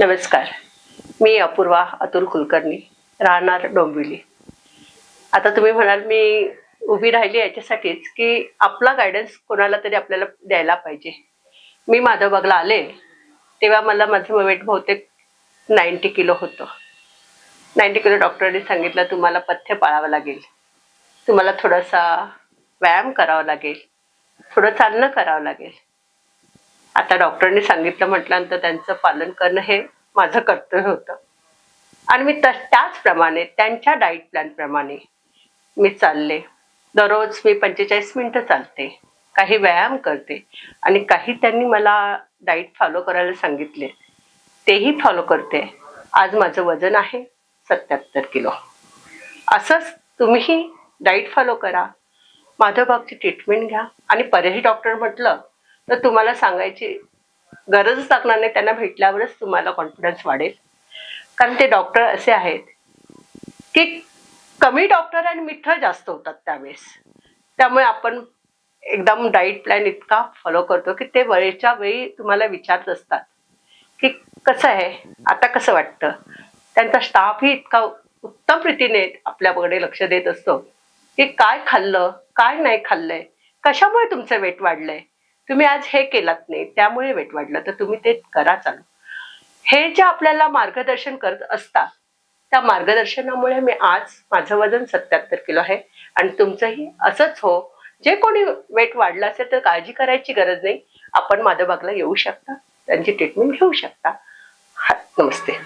नमस्कार. मी अपूर्वा अतुल कुलकर्णी, राहणार डोंबिवली. आता तुम्ही म्हणाल मी उभी राहिली याच्यासाठीच की आपला गायडन्स कोणाला तरी आपल्याला द्यायला पाहिजे. मी माधवबागला आले तेव्हा मला माझं वेट बहुतेक 90 किलो होतं. 90 किलो डॉक्टरांनी सांगितलं तुम्हाला पथ्य पाळावं लागेल, तुम्हाला थोडासा व्यायाम करावा लागेल, थोडं चालणं करावं लागेल. आता डॉक्टरांनी सांगितलं म्हटल्यानंतर त्यांचं पालन करणं हे माझं कर्तव्य होतं. आणि मी त्याचप्रमाणे त्यांच्या डाईट प्लॅनप्रमाणे मी चालले. दररोज मी 45 मिनिटं चालते, काही व्यायाम करते आणि काही त्यांनी मला डाईट फॉलो करायला सांगितले तेही फॉलो करते. आज माझं वजन आहे 77 किलो. असंच तुम्हीही डाईट फॉलो करा, माधवबागची ट्रीटमेंट घ्या आणि परही डॉक्टर म्हटलं तर तुम्हाला सांगायची गरजच लागणार नाही. त्यांना भेटल्यावरच तुम्हाला कॉन्फिडन्स वाढेल. कारण ते डॉक्टर असे आहेत की कमी डॉक्टर आणि मिठ्ठ जास्त होतात त्यावेळेस. त्यामुळे आपण एकदम डाईट प्लॅन इतका फॉलो करतो की ते वेळेच्या वेळी तुम्हाला विचारत असतात की कसं आहे, आता कसं वाटतं. त्यांचा स्टाफही इतका उत्तम रीतीने आपल्याकडे लक्ष देत असतो की काय खाल्लं, काय नाही खाल्लंय, कशामुळे तुमचं वेट वाढलंय, तुम्ही आज हे केलात नाही त्यामुळे वेट वाढलं, तर तुम्ही ते करा चालू. हे जे आपल्याला मार्गदर्शन करत असतात त्या मार्गदर्शनामुळे मी आज माझं वजन 77 किलो आहे. आणि तुमचंही असंच हो. जे कोणी वेट वाढलं असेल तर काळजी करायची गरज नाही. आपण माधवबागला येऊ शकता, त्यांची ट्रीटमेंट घेऊ शकता. नमस्ते.